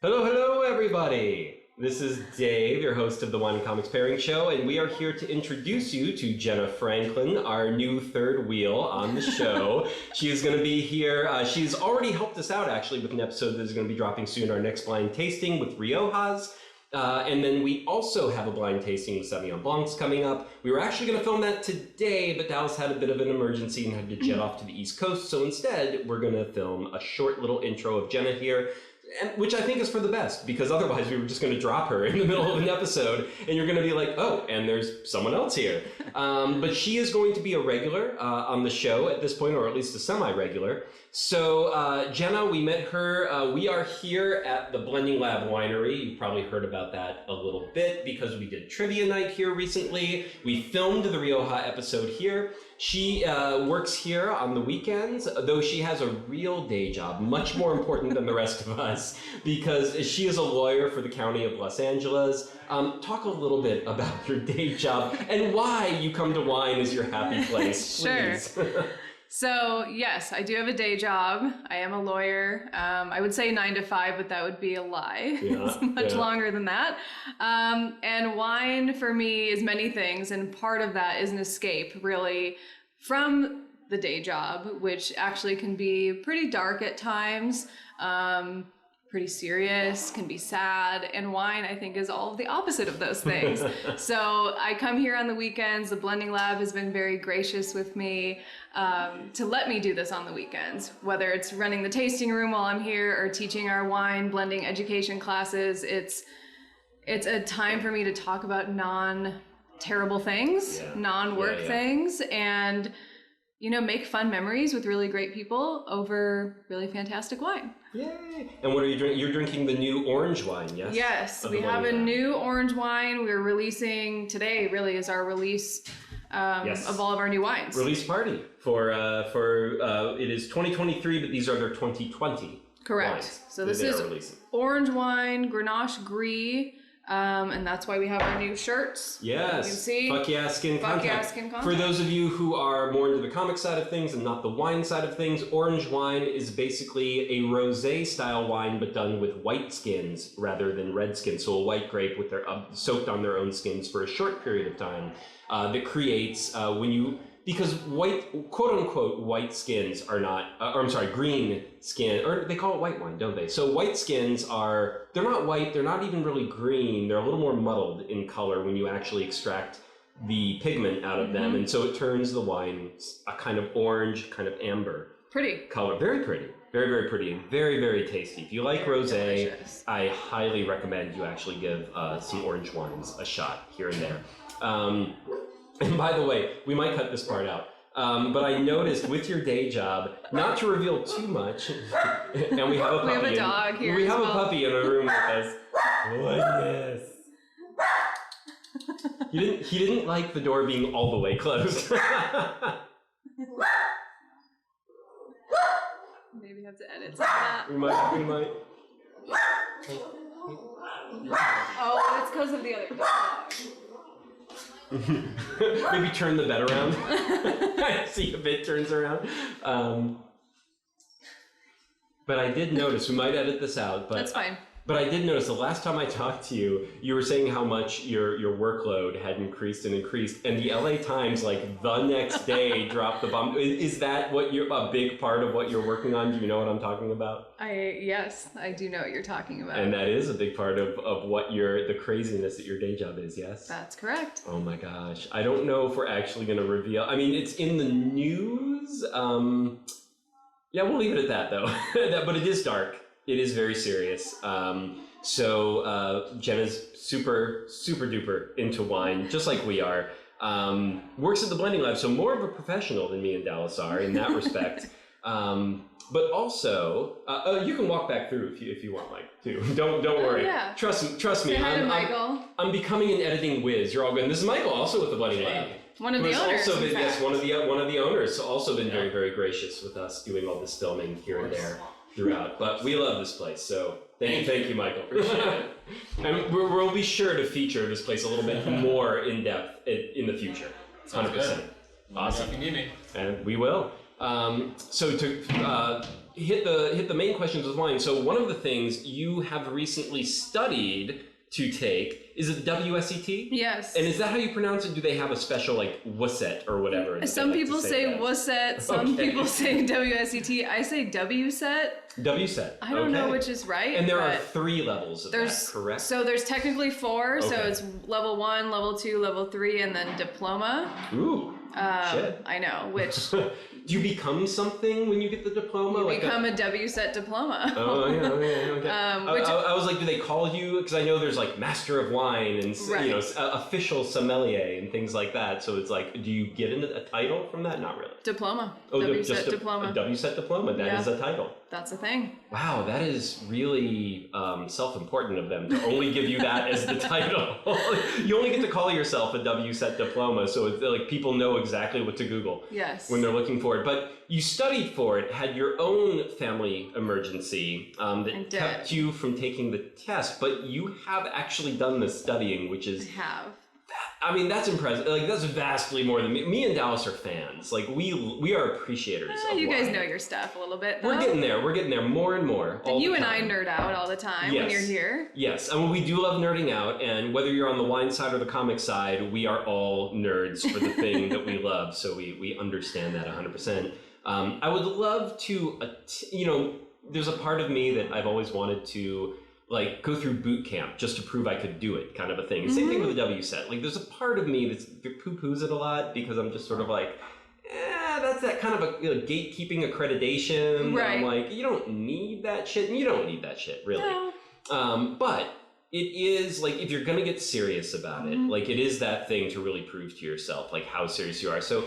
Hello, everybody! This is Dave, your host of the Wine and Comics Pairing Show, and we are here to introduce you to Jenna Franklin, our new third wheel on the show. She is going to be here. She's already helped us out, actually, with an episode that is going to be dropping soon, our next blind tasting with Riojas. And then we also have a blind tasting with Sauvignon Blancs coming up. We were actually going to film that today, but Dallas had a bit of an emergency and had to jet off to the East Coast. So instead, we're going to film a short little intro of Jenna here, which I think is for the best, because otherwise we were just going to drop her in the middle of an episode, and you're going to be like, oh, and there's someone else here. But she is going to be a regular on the show at this point, or at least a semi-regular. So Jenna, we met her. We are here at the Blending Lab Winery. You've probably heard about that a little bit because we did trivia night here recently. We filmed the Rioja episode here. She works here on the weekends, though she has a real day job, much more important than the rest of us, because she is a lawyer for the County of Los Angeles. Talk a little bit about your day job and why you come to wine as your happy place, please. Sure. So, yes, I do have a day job. I am a lawyer. I would say 9 to 5, but that would be a lie. Yeah, It's much longer than that. And wine for me is many things, and part of that is an escape, really, from the day job, which actually can be pretty dark at times, pretty serious, can be sad, and wine, I think, is all of the opposite of those things. So I come here on the weekends. The Blending Lab has been very gracious with me to let me do this on the weekends, whether it's running the tasting room while I'm here or teaching our wine blending education classes. It's a time for me to talk about non-terrible things, non-work things, and make fun memories with really great people over really fantastic wine. Yay! And what are you drinking? You're drinking the new orange wine, yes? Yes, we have a new orange wine. We're releasing today. Really, is our release of all of our new wines. Release party for it is 2023, but these are their 2020. Correct. Wines So this is orange wine, Grenache Gris. And that's why we have our new shirts. Yes. You can see. Fuck yeah, skin contact. For those of you who are more into the comic side of things and not the wine side of things, orange wine is basically a rosé style wine, but done with white skins rather than red skins. So a white grape with their soaked on their own skins for a short period of time that creates because white, quote unquote, white skins are not, green skin, or they call it white wine, don't they? So white skins they're not white, they're not even really green, they're a little more muddled in color when you actually extract the pigment out of them. And so it turns the wine a kind of orange, kind of amber. Pretty. Color. Very pretty. Very, very pretty. And very, very tasty. If you like rosé, delicious. I highly recommend you actually give some orange wines a shot here and there. And by the way, we might cut this part out, but I noticed with your day job, not to reveal too much, and we have a puppy. We have a dog here. We have a puppy in a room with us. Goodness. He didn't like the door being all the way closed. Maybe have to edit some of that. We might. Oh, it's because of the other dog. Maybe turn the bed around. See if it turns around. But I did notice, we might edit this out, but that's fine. But I did notice the last time I talked to you, you were saying how much your workload had increased, and the LA Times, like the next day, dropped the bomb. Is that a big part of what you're working on? Do you know what I'm talking about? Yes, I do know what you're talking about. And that is a big part of what the craziness that your day job is, yes? That's correct. Oh my gosh. I don't know if we're actually going to reveal. I mean, it's in the news. Yeah, we'll leave it at that, though. But it is dark. It is very serious. So Jenna's super, super duper into wine, just like we are. Works at the Blending Lab, so more of a professional than me and Dallas are in that respect. But also, you can walk back through if you want, Mike, too. Don't worry. Yeah. Trust me. I'm becoming an editing whiz. You're all good. And this is Michael, also with the Blending Lab. One of the owners. Yes, one of the owners. Also been very, very gracious with us doing all this filming here and there throughout. But we love this place, so thank you, Michael. Appreciate it. And we'll be sure to feature this place a little bit more in depth in the future. 100%. Awesome. If you need me. And we will. So to hit the main questions with wine. So one of the things you have recently studied to take is it WSET? Yes. And is that how you pronounce it? Do they have a special like WSET or whatever? Some people say WSET, some people say WSET. I say WSET. WSET. I don't know which is right. And there are 3 levels of that, correct? So there's technically 4. So it's level 1, level 2, level 3, and then diploma. Ooh. Shit. I know, which... Do you become something when you get the diploma? You become a WSET diploma. Oh, yeah, okay. I was like, do they call you? Because I know there's like Master of Wine and official sommelier and things like that. So it's like, do you get a title from that? Not really. Diploma. Oh, WSET diploma. A WSET diploma. That is a title. That's a thing. Wow, that is really self-important of them to only give you that as the title. You only get to call yourself a WSET diploma, so it's like people know exactly what to Google when they're looking for it. But you studied for it, had your own family emergency that kept you from taking the test, but you have actually done the studying, which is... I have. I mean, that's impressive. Like, that's vastly more than me. Me and Dallas are fans. Like, we are appreciators of you guys wine. know your stuff a little bit, though. We're getting there more and more. And you and I nerd out all the time when you're here. Yes, and we do love nerding out, and whether you're on the wine side or the comic side, we are all nerds for the thing that we love, so we understand that 100%. I would love to, there's a part of me that I've always wanted to like go through boot camp just to prove I could do it, kind of a thing. Same thing with the WSET. Like, there's a part of me that poo-poos it a lot because I'm just sort of like, that's that kind of a gatekeeping accreditation. Right. I'm like, you don't need that shit, and you don't need that shit, really. No. But it is, like, if you're going to get serious about it, like, it is that thing to really prove to yourself, like, how serious you are. So,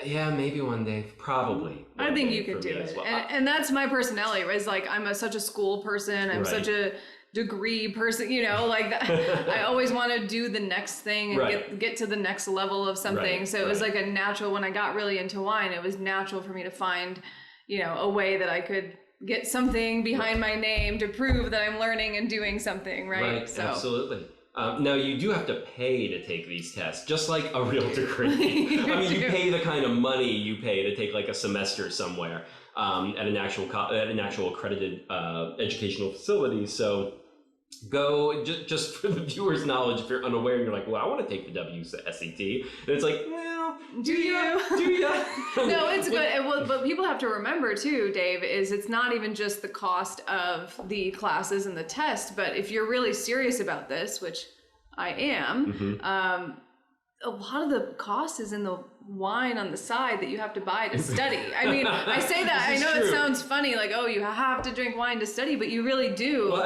yeah, maybe one day, probably. I think you could do it. Well. And that's my personality, right? It's like, I'm such a school person. I'm such a degree person, like that. I always want to do the next thing and get to the next level of something. So it was like a natural, when I got really into wine, it was natural for me to find, a way that I could get something behind my name to prove that I'm learning and doing something, right? Right, so. Absolutely. Now, you do have to pay to take these tests, just like a real degree. You pay the kind of money you pay to take like a semester somewhere at an actual accredited educational facility. So go, just for the viewer's knowledge, if you're unaware and you're like, well, I want to take the WSET. And it's like, well, do you? No, it's good. But people have to remember too, Dave, is it's not even just the cost of the classes and the test, but if you're really serious about this, which I am, a lot of the cost is in the wine on the side that you have to buy to study. I mean, I say that, I know it sounds funny, like, oh, you have to drink wine to study, but you really do.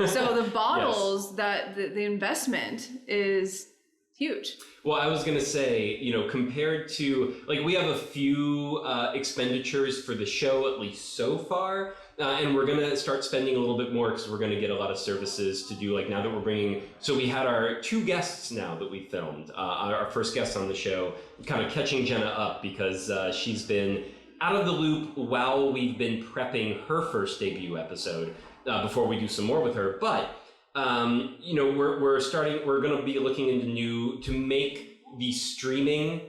So the bottles, that the investment is huge. Well, I was going to say, compared to, like, we have a few expenditures for the show, at least so far, and we're going to start spending a little bit more because we're going to get a lot of services to do, like, now that we're bringing, so we had our 2 guests now that we filmed, our first guest on the show, kind of catching Jenna up because she's been out of the loop while we've been prepping her first debut episode before we do some more with her, but we're going to be looking into to make the streaming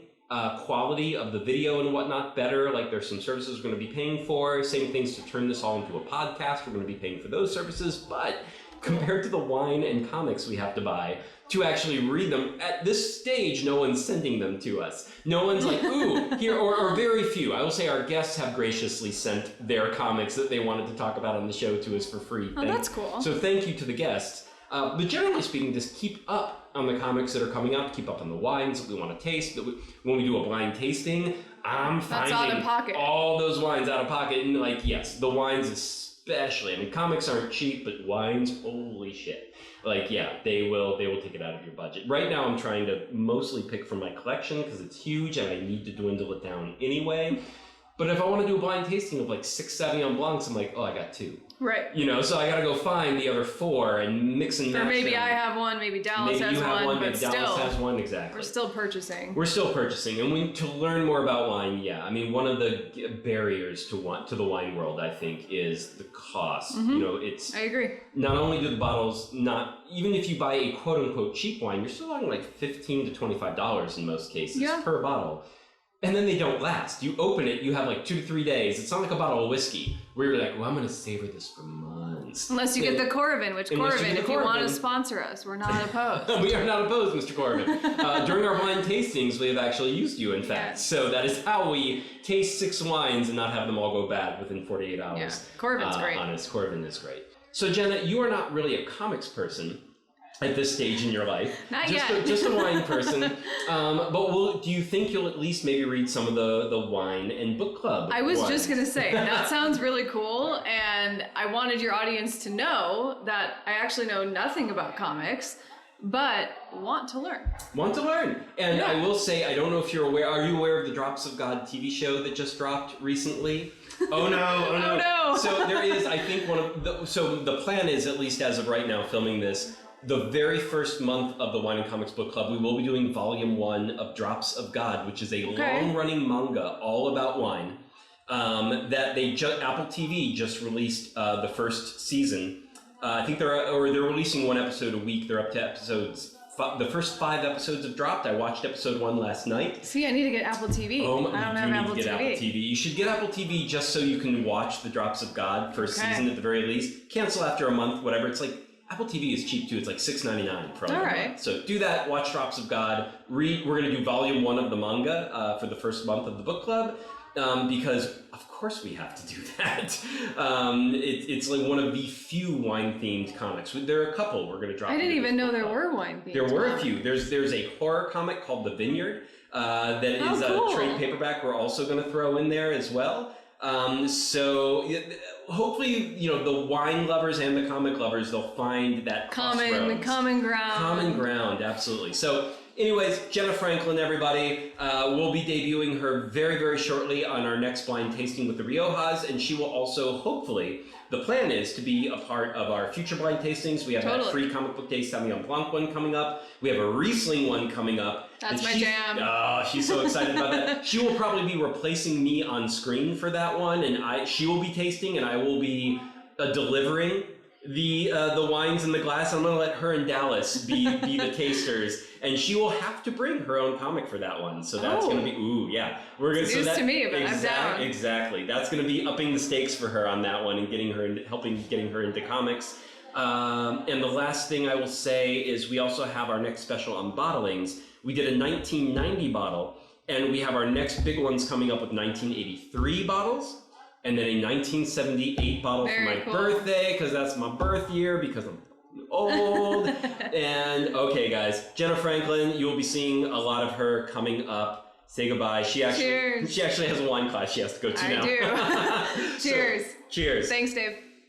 quality of the video and whatnot better. Like, there's some services we're going to be paying for. Same things to turn this all into a podcast. We're going to be paying for those services. But compared to the wine and comics we have to buy to actually read them, at this stage, no one's sending them to us. No one's like, ooh, here, or very few. I will say our guests have graciously sent their comics that they wanted to talk about on the show to us for free. Oh, that's cool. So thank you to the guests. But generally speaking, just keep up on the comics that are coming up, keep up on the wines that we want to taste. When we do a blind tasting, I'm finding out of pocket. All those wines out of pocket. And like, yes, the wines especially. I mean, comics aren't cheap, but wines, holy shit. Like, yeah, they will take it out of your budget. Right now, I'm trying to mostly pick from my collection because it's huge and I need to dwindle it down anyway. But if I want to do a blind tasting of like 6 Sauvignon Blancs, I'm like, oh, I got 2. Right. So I got to go find the other 4 and mix and match. Or maybe them. I have one, maybe Dallas has one, but still. Dallas has one, exactly. We're still purchasing. And to learn more about wine, I mean, one of the barriers to the wine world, I think, is the cost. I agree. Not only do the bottles even if you buy a quote unquote cheap wine, you're still talking like $15 to $25 in most cases per bottle. and then they don't last. You open it, you have like 2 to 3 days. It's not like a bottle of whiskey where you're like, well, I'm going to savor this for months. Unless you get the Corvin, which Corvin, if you want to sponsor us, we're not opposed. We are not opposed, Mr. Corvin. During our wine tastings, we have actually used you, in fact. Yes. So that is how we taste 6 wines and not have them all go bad within 48 hours. Yeah, Corvin's great. Honest, Corvin is great. So Jenna, you are not really a comics person at this stage in your life. Not yet. Just a wine person. But do you think you'll at least maybe read some of the wine and book club I was wines? just going to say, that sounds really cool, and I wanted your audience to know that I actually know nothing about comics, but want to learn. Want to learn. And Yeah. I will say, I don't know if you're aware, are you aware of the Drops of God TV show that just dropped recently? Oh no, oh no. Oh no. So there is, I think so the plan is, at least as of right now, filming this, the very first month of the Wine and Comics Book Club, we will be doing volume 1 of Drops of God, which is a long-running manga all about wine. That Apple TV just released the first season. I think they're releasing 1 episode a week. They're up to episodes. The first 5 episodes have dropped. I watched episode 1 last night. See, I need to get Apple TV. I don't have Apple TV. You should get Apple TV just so you can watch the Drops of God first season at the very least. Cancel after a month, whatever. It's like, Apple TV is cheap too. It's like $6.99 for all right. month. So do that. Watch Drops of God. We're going to do volume 1 of the manga for the first month of the book club because of course we have to do that. It's like one of the few wine-themed comics. There are a couple we're going to drop. I didn't even know there were wine-themed. There were a few. There's a horror comic called The Vineyard that is a trade paperback. We're also going to throw in there as well. So hopefully, the wine lovers and the comic lovers, they'll find that common ground. Common ground, absolutely. So anyways, Jenna Franklin, everybody, will be debuting her very, very shortly on our next blind tasting with the Riojas, and she will also, hopefully, the plan is to be a part of our future blind tastings. We have that free comic book day Sauvignon Blanc one coming up. We have a Riesling one coming up. That's my jam. Oh, she's so excited about that. She will probably be replacing me on screen for that one, and she will be tasting, and I will be delivering the wines in the glass. I'm going to let her and Dallas be the tasters, and she will have to bring her own comic for that one. So that's going to be we're going to me, but I'm down. Exactly. That's going to be upping the stakes for her on that one and getting her into comics. And the last thing I will say is we also have our next special on bottlings. We did a 1990 bottle, and we have our next big ones coming up with 1983 bottles, and then a 1978 bottle for my birthday, because that's my birth year, because I'm old. And okay, guys, Jenna Franklin, you will be seeing a lot of her coming up. Say goodbye. She actually has a wine class she has to go to now. I do. Cheers. Cheers. Thanks, Dave.